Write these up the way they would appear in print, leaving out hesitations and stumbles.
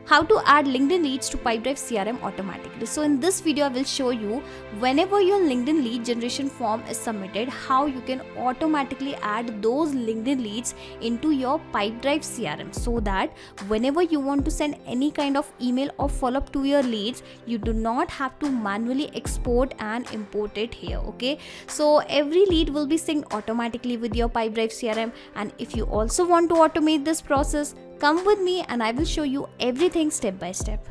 How to add LinkedIn leads to Pipedrive CRM automatically. So in this video I will show you whenever your LinkedIn lead generation form is submitted, how you can automatically add those LinkedIn leads into your Pipedrive CRM, so that whenever you want to send any kind of email or follow up to your leads, you do not have to manually export and import it here. Okay, so every lead will be synced automatically with your Pipedrive CRM. And if you also want to automate this process, come with me and I will show you everything step by step.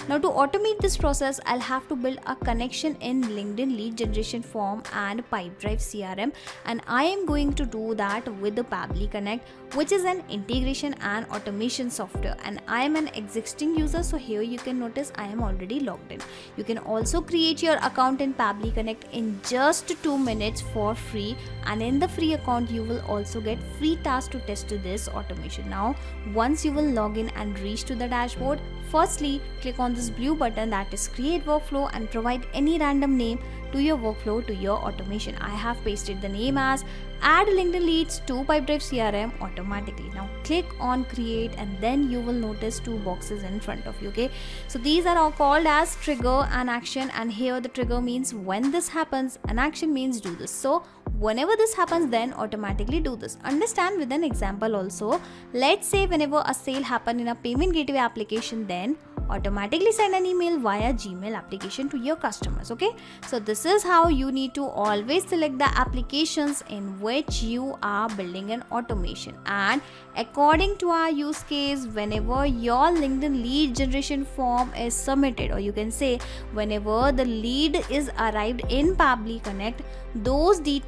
Now to automate this process, I'll have to build a connection in LinkedIn lead generation form and Pipedrive CRM, and I am going to do that with the Pabbly Connect, which is an integration and automation software, and I am an existing user, so here you can notice I am already logged in. You can also create your account in Pabbly Connect in just 2 minutes for free, and in the free account you will also get free tasks to test this automation. Now once you will log in and reach to the dashboard, firstly click on this blue button that is create workflow and provide any random name to your workflow to your automation. I have pasted the name as add LinkedIn leads to Pipedrive CRM automatically. Now click on create and then you will notice 2 boxes in front of you. Okay, so these are all called as trigger and action, and here the trigger means when this happens and action means do this. So whenever this happens, then automatically do this. Understand with an example also. Let's say whenever a sale happen in a payment gateway application, then automatically send an email via Gmail application to your customers. Okay, so this is how you need to always select the applications in which you are building an automation, and according to our use case, whenever your LinkedIn lead generation form is submitted, or you can say whenever the lead is arrived in Pabbly Connect, those lead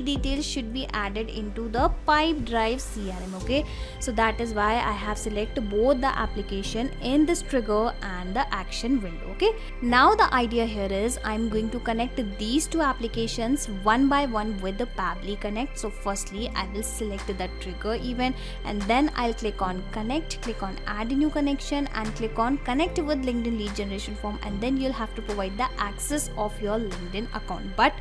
details should be added into the Pipedrive CRM. Okay, so that is why I have selected both the application in this trigger and the action window. Okay, now the idea here is I'm going to connect these 2 applications one by one with the Pabbly Connect. So firstly I will select the trigger event, and then I'll click on connect, click on add a new connection, and click on connect with LinkedIn lead generation form, and then you'll have to provide the access of your LinkedIn account. But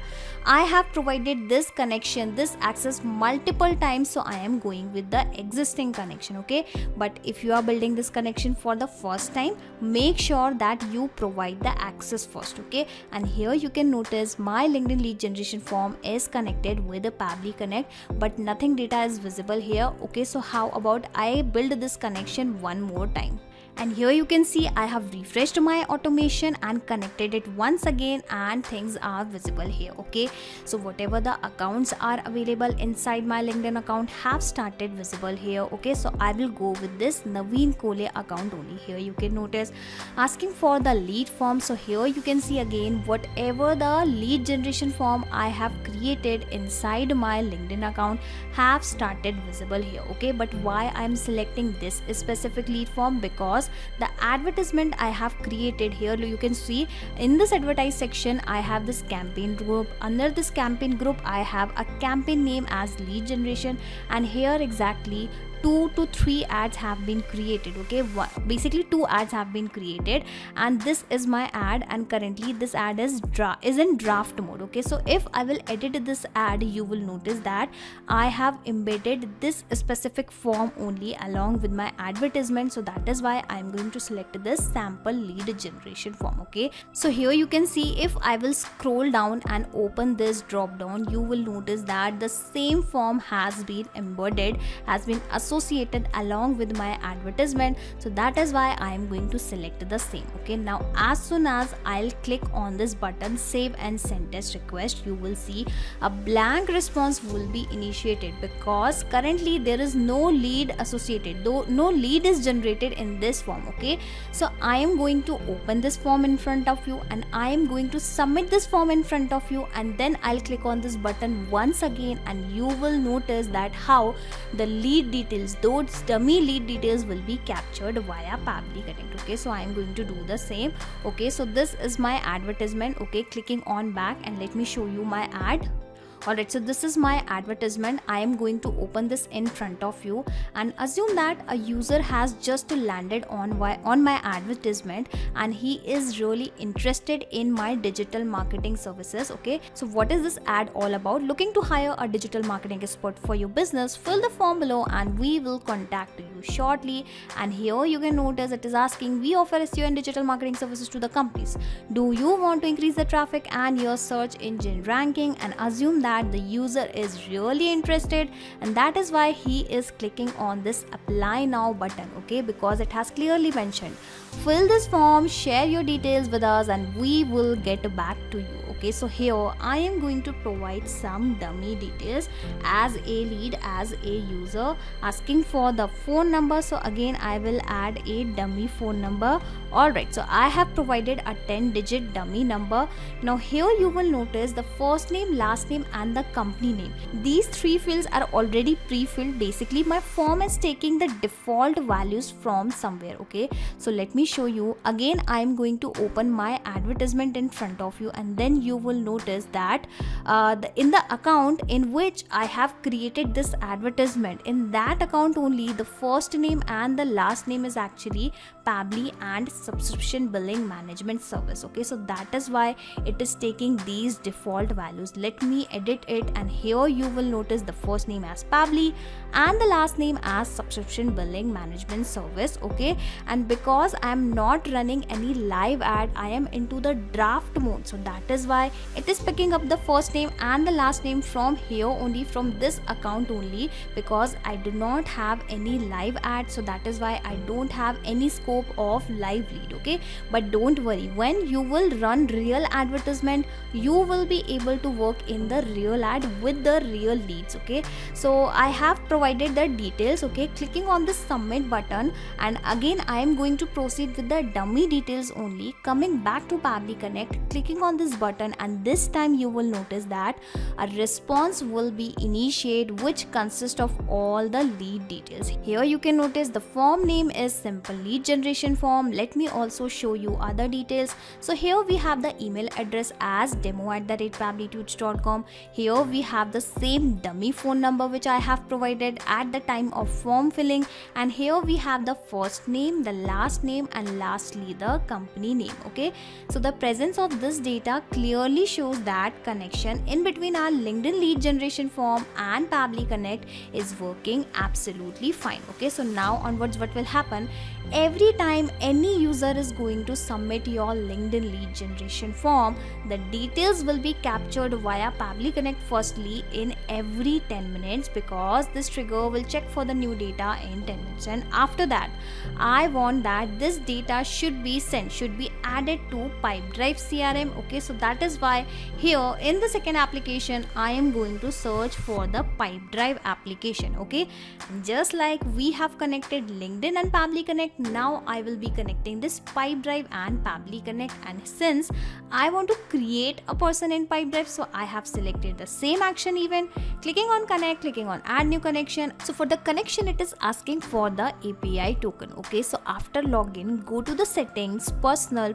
I have provided this connection, this access multiple times, so I am going with the existing connection. Okay, but if you are building this connection for the first time, make sure that you provide the access first. Okay, and here you can notice my LinkedIn lead generation form is connected with the Pabbly Connect, but nothing data is visible here. Okay, so how about I build this connection one more time? And here you can see I have refreshed my automation and connected it once again, and things are visible here. Okay, so whatever the accounts are available inside my LinkedIn account have started visible here. Okay, so I will go with this Naveen Kole account only. Here you can notice asking for the lead form. So here you can see again whatever the lead generation form I have created inside my LinkedIn account have started visible here. Okay, but why I am selecting this specific lead form? Because the advertisement I have created here, you can see in this advertise section I have this campaign group. Under this campaign group I have a campaign name as lead generation, and here exactly 2 to 3 ads have been created. Okay, basically 2 ads have been created, and this is my ad, and currently this ad is in draft mode. Okay, so if I will edit this ad, you will notice that I have embedded this specific form only along with my advertisement. So that is why I am going to select this sample lead generation form. Okay, so here you can see if I will scroll down and open this drop down, you will notice that the same form has been embedded, has been associated along with my advertisement. So that is why I am going to select the same. Okay, now as soon as I'll click on this button save and send test request, you will see a blank response will be initiated, because currently there is no lead associated, though no lead is generated in this form. Okay, so I am going to open this form in front of you, and I am going to submit this form in front of you, and then I'll click on this button once again, and you will notice that how the lead details, those dummy lead details will be captured via Pabbly Connect. Okay, so I am going to do the same. Okay, so this is my advertisement. Okay, clicking on back and let me show you my ad. Alright, so this is my advertisement. I am going to open this in front of you and assume that a user has just landed on my advertisement and he is really interested in my digital marketing services. Okay, so what is this ad all about? Looking to hire a digital marketing expert for your business? Fill the form below and we will contact you shortly. And here you can notice it is asking, we offer SEO and digital marketing services to the companies. Do you want to increase the traffic and your search engine ranking? And assume that the user is really interested, and that is why he is clicking on this apply now button. Okay, because it has clearly mentioned, fill this form, share your details with us and we will get back to you. Okay, so here I am going to provide some dummy details as a lead, as a user, asking for the phone number. So again I will add a dummy phone number. Alright, so I have provided a 10-digit dummy number. Now here you will notice the first name, last name and the company name. These three fields are already pre-filled. Basically my form is taking the default values from somewhere. Okay, so let me show you. Again I am going to open my advertisement in front of you, and then you will notice that in the account in which I have created this advertisement, in that account only the first name and the last name is actually Pabbly and subscription billing management service. Okay, so that is why it is taking these default values. Let me edit it, and here you will notice the first name as Pabbly and the last name as subscription billing management service. Okay, and because I am not running any live ad, I am into the draft mode, so that is why it is picking up the first name and the last name from here only, from this account only, because I do not have any live ad. So that is why I don't have any scope of live lead. Okay, but don't worry, when you will run real advertisement, you will be able to work in the real ad with the real leads. Okay, so I have provided the details. Okay, clicking on the submit button, and again I am going to proceed with the dummy details only. Coming back to Pabbly Connect, clicking on this button, and this time you will notice that a response will be initiated, which consists of all the lead details. Here you can notice the form name is simple lead generation form. Let me also show you other details. So here we have the email address as demo@pabblytudes.com. Here we have the same dummy phone number which I have provided at the time of form filling, and here we have the first name, the last name and lastly the company name. Okay, so the presence of this data clearly shows that connection in between our LinkedIn lead generation form and Pabbly Connect is working absolutely fine. Okay, so now onwards what will happen, every time any user is going to submit your LinkedIn lead generation form, the details will be captured via Pabbly Connect firstly in every 10 minutes, because this trigger will check for the new data in 10 minutes, and after that I want that this data should be sent, should be added to Pipedrive CRM. Okay, so that is why here in the second application I am going to search for the Pipedrive application. Okay, just like we have connected LinkedIn and Pabbly Connect, now I will be connecting this Pipedrive and Pabbly Connect. And since I want to create a person in Pipedrive, so I have selected the same action event, clicking on connect, clicking on add new connection. So for the connection it is asking for the API token. Okay, so after login, go to the settings, personal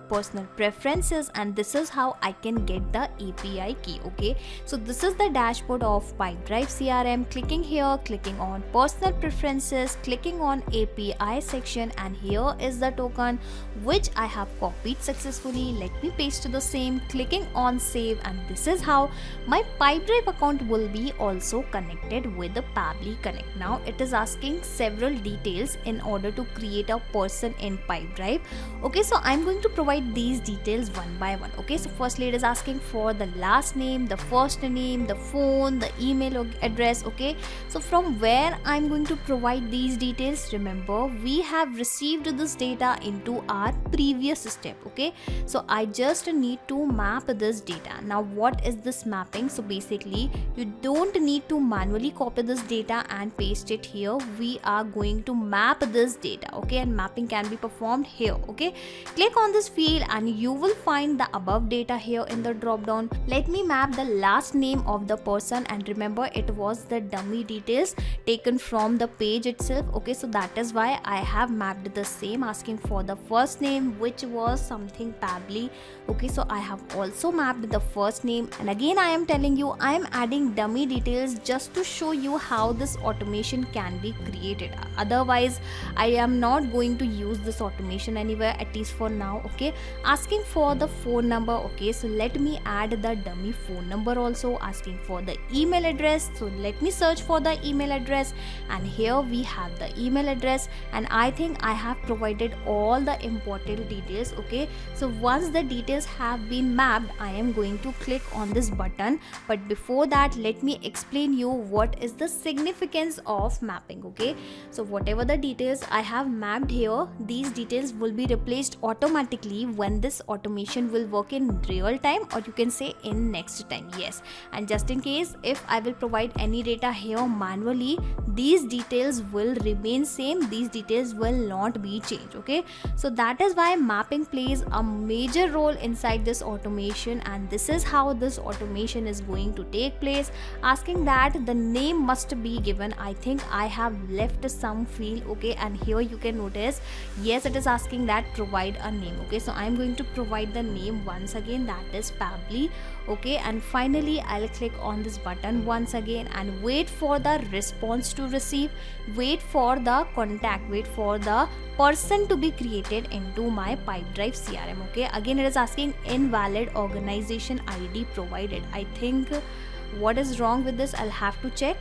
preferences, and this is how I can get the API key. Okay, so this is the dashboard of Pipedrive CRM. Clicking here, clicking on personal preferences, clicking on API section, and here is the token which I have copied successfully. Let me paste the same, clicking on save, and this is how my Pipedrive account will be also connected with the Pabbly Connect. Now it is asking several details in order to create a person in Pipedrive. Okay, so I'm going to provide these details one by one. Okay, so firstly it is asking for the last name, the first name, the phone, the email address. Okay, so from where I'm going to provide these details, remember we have received this data into our previous step. Okay, so I just need to map this data. Now what is this mapping? So basically you don't need to manually copy this data and paste it here. We are going to map this data. Okay, and mapping can be performed here. Okay, click on this field and you will find the above data here in the drop down. Let me map the last name of the person, and remember it was the dummy details taken from the page itself. Okay, so that is why I have mapped the same, asking for the first name which was something Pabbly. Okay, so I have also mapped the first name, and again I am telling you, I am adding dummy details just to show you how this automation can be created. Otherwise, I am not going to use this automation anywhere, at least for now. Okay, asking for the phone number. Okay, so let me add the dummy phone number. Also asking for the email address, so let me search for the email address, and here we have the email address, and I think I have provided all the important details. Okay, so once the details have been mapped, I am going to click on this button. But before that, let me explain you what is the significance of mapping. Okay, so whatever the details I have mapped here, these details will be replaced automatically when this automation will work in real time, or you can say in next time. Yes, and just in case if I will provide any data here manually, these details will remain same, these details will not be changed. Okay, so that is why mapping plays a major role inside this automation, and this is how this automation is going to take place. Asking that the name must be given, I think I have left some field. Okay, and here you can notice, yes, it is asking that provide a name. Okay, so I am going to provide the name once again, that is Pabbly. Okay, and finally I'll click on this button once again and wait for the response to receive, wait for the contact, wait for the person to be created into my Pipedrive CRM. Okay, again it is asking invalid organization ID provided. I think what is wrong with this, I'll have to check.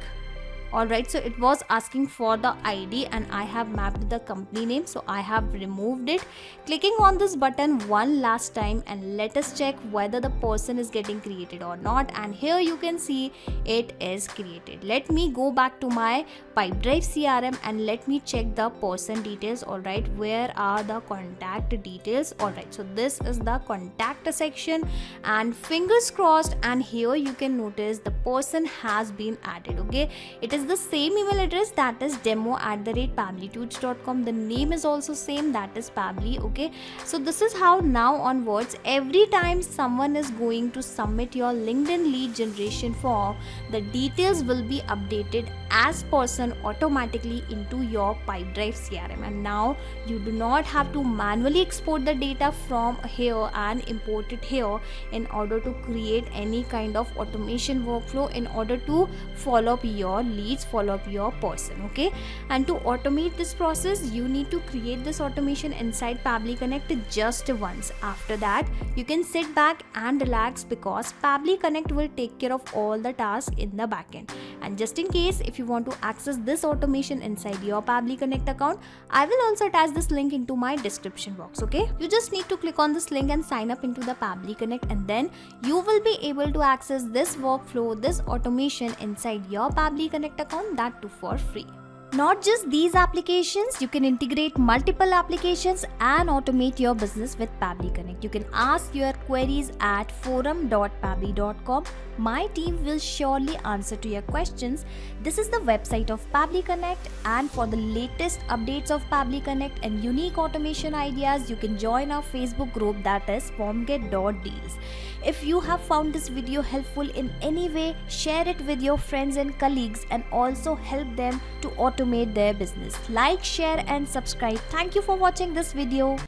Alright, so it was asking for the ID and I have mapped the company name, so I have removed it. Clicking on this button one last time and let us check whether the person is getting created or not, and here you can see it is created. Let me go back to my Pipedrive CRM and let me check the person details. Alright, where are the contact details? Alright, so this is the contact section, and fingers crossed, and here you can notice the person has been added. Okay, it is the same email address, that is demo@pabblytudes.com. the name is also same, that is Pabbly. Okay, so this is how now onwards, every time someone is going to submit your LinkedIn lead generation form, the details will be updated as person automatically into your Pipedrive CRM, and now you do not have to manually export the data from here and import it here in order to create any kind of automation workflow in order to follow up your leads, follow up your person. Okay, and to automate this process, you need to create this automation inside Pabbly Connect just once. After that, you can sit back and relax, because Pabbly Connect will take care of all the tasks in the backend. And just in case if you want to access this automation inside your Pabbly Connect account, I will also attach this link into my description box. Okay, you just need to click on this link and sign up into the Pabbly Connect, and then you will be able to access this workflow, this automation inside your Pabbly Connect account, that too for free. Not just these applications, you can integrate multiple applications and automate your business with Pabbly Connect. You can ask your queries at forum.pabbly.com. My team will surely answer to your questions. This is the website of Pabbly Connect, and for the latest updates of Pabbly Connect and unique automation ideas, you can join our Facebook group, that is formget.deals. If you have found this video helpful in any way, share it with your friends and colleagues and also help them to automate their business. Like, share and subscribe. Thank you for watching this video.